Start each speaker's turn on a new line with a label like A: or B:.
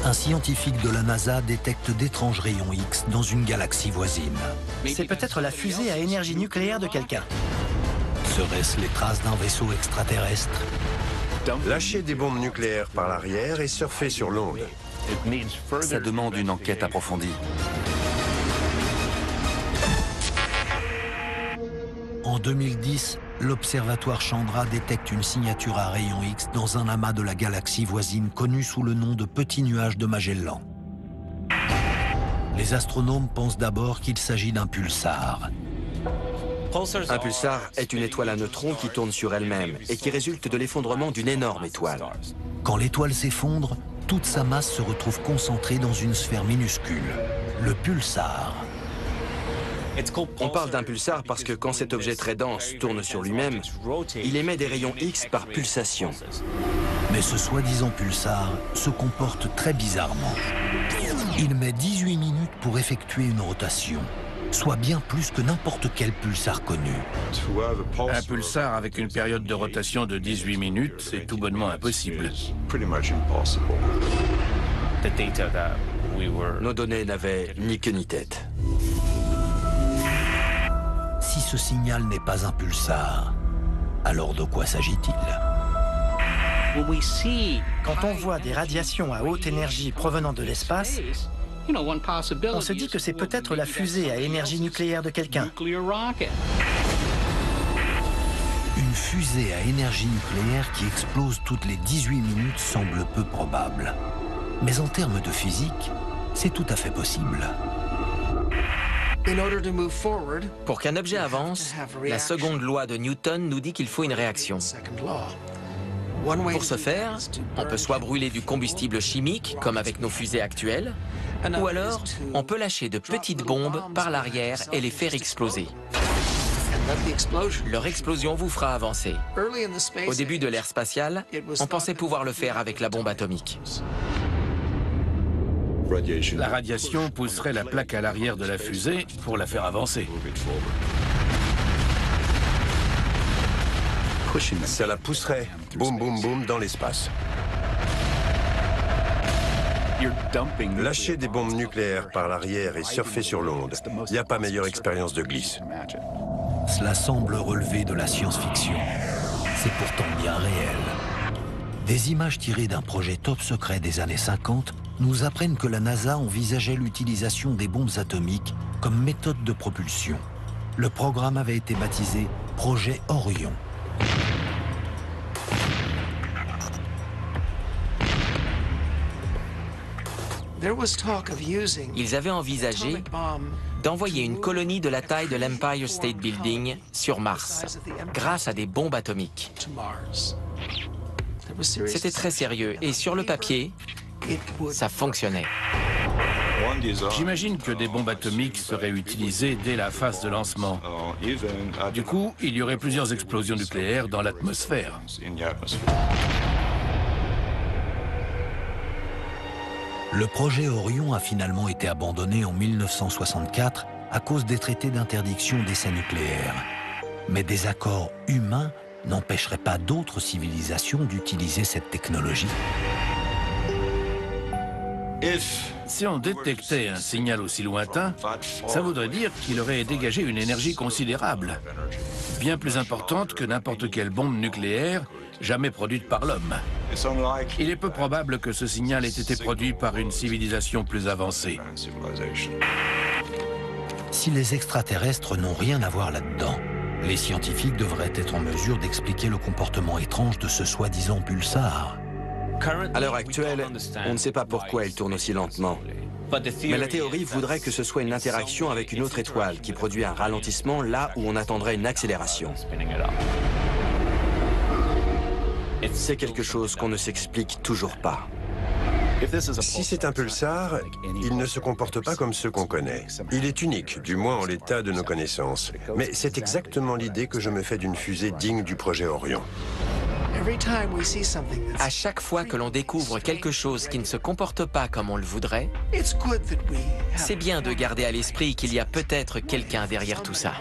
A: Un scientifique de la NASA détecte d'étranges rayons X dans une galaxie voisine.
B: C'est peut-être la fusée à énergie nucléaire de quelqu'un.
A: Seraient-ce les traces d'un vaisseau extraterrestre?
C: Lâcher des bombes nucléaires par l'arrière et surfer sur l'onde.
D: Ça demande une enquête approfondie.
A: En 2010, l'observatoire Chandra détecte une signature à rayons X dans un amas de la galaxie voisine connu sous le nom de Petit Nuage de Magellan. Les astronomes pensent d'abord qu'il s'agit d'un pulsar.
E: Un pulsar est une étoile à neutrons qui tourne sur elle-même et qui résulte de l'effondrement d'une énorme étoile.
A: Quand l'étoile s'effondre, toute sa masse se retrouve concentrée dans une sphère minuscule, le pulsar.
E: On parle d'un pulsar parce que quand cet objet très dense tourne sur lui-même, il émet des rayons X par pulsation.
A: Mais ce soi-disant pulsar se comporte très bizarrement. Il met 18 minutes pour effectuer une rotation, soit bien plus que n'importe quel pulsar connu.
F: Un pulsar avec une période de rotation de 18 minutes, c'est tout bonnement impossible.
E: Nos données n'avaient ni queue ni tête.
A: Si ce signal n'est pas un pulsar, alors de quoi s'agit-il?
B: Quand on voit des radiations à haute énergie provenant de l'espace, on se dit que c'est peut-être la fusée à énergie nucléaire de quelqu'un.
A: Une fusée à énergie nucléaire qui explose toutes les 18 minutes semble peu probable. Mais en termes de physique, c'est tout à fait possible.
E: Pour qu'un objet avance, la seconde loi de Newton nous dit qu'il faut une réaction. Pour ce faire, on peut soit brûler du combustible chimique, comme avec nos fusées actuelles, ou alors on peut lâcher de petites bombes par l'arrière et les faire exploser. Leur explosion vous fera avancer. Au début de l'ère spatiale, on pensait pouvoir le faire avec la bombe atomique.
F: La radiation pousserait la plaque à l'arrière de la fusée pour la faire avancer.
C: Ça la pousserait, boum boum boum, dans l'espace. Lâcher des bombes nucléaires par l'arrière et surfer sur l'onde, il n'y a pas meilleure expérience de glisse.
A: Cela semble relever de la science-fiction. C'est pourtant bien réel. Des images tirées d'un projet top secret des années 50 nous apprennent que la NASA envisageait l'utilisation des bombes atomiques comme méthode de propulsion. Le programme avait été baptisé Projet Orion.
E: Ils avaient envisagé d'envoyer une colonie de la taille de l'Empire State Building sur Mars, grâce à des bombes atomiques. C'était très sérieux et sur le papier, ça fonctionnait.
F: J'imagine que des bombes atomiques seraient utilisées dès la phase de lancement. Du coup, il y aurait plusieurs explosions nucléaires dans l'atmosphère.
A: Le projet Orion a finalement été abandonné en 1964 à cause des traités d'interdiction d'essais nucléaires. Mais des accords humains n'empêcheraient pas d'autres civilisations d'utiliser cette technologie.
F: Si on détectait un signal aussi lointain, ça voudrait dire qu'il aurait dégagé une énergie considérable, bien plus importante que n'importe quelle bombe nucléaire jamais produite par l'homme. Il est peu probable que ce signal ait été produit par une civilisation plus avancée.
A: Si les extraterrestres n'ont rien à voir là-dedans, les scientifiques devraient être en mesure d'expliquer le comportement étrange de ce soi-disant pulsar.
E: À l'heure actuelle, on ne sait pas pourquoi il tourne aussi lentement. Mais la théorie voudrait que ce soit une interaction avec une autre étoile qui produit un ralentissement là où on attendrait une accélération. C'est quelque chose qu'on ne s'explique toujours pas.
C: Si c'est un pulsar, il ne se comporte pas comme ceux qu'on connaît. Il est unique, du moins en l'état de nos connaissances. Mais c'est exactement l'idée que je me fais d'une fusée digne du projet Orion.
E: À chaque fois que l'on découvre quelque chose qui ne se comporte pas comme on le voudrait, c'est bien de garder à l'esprit qu'il y a peut-être quelqu'un derrière tout ça.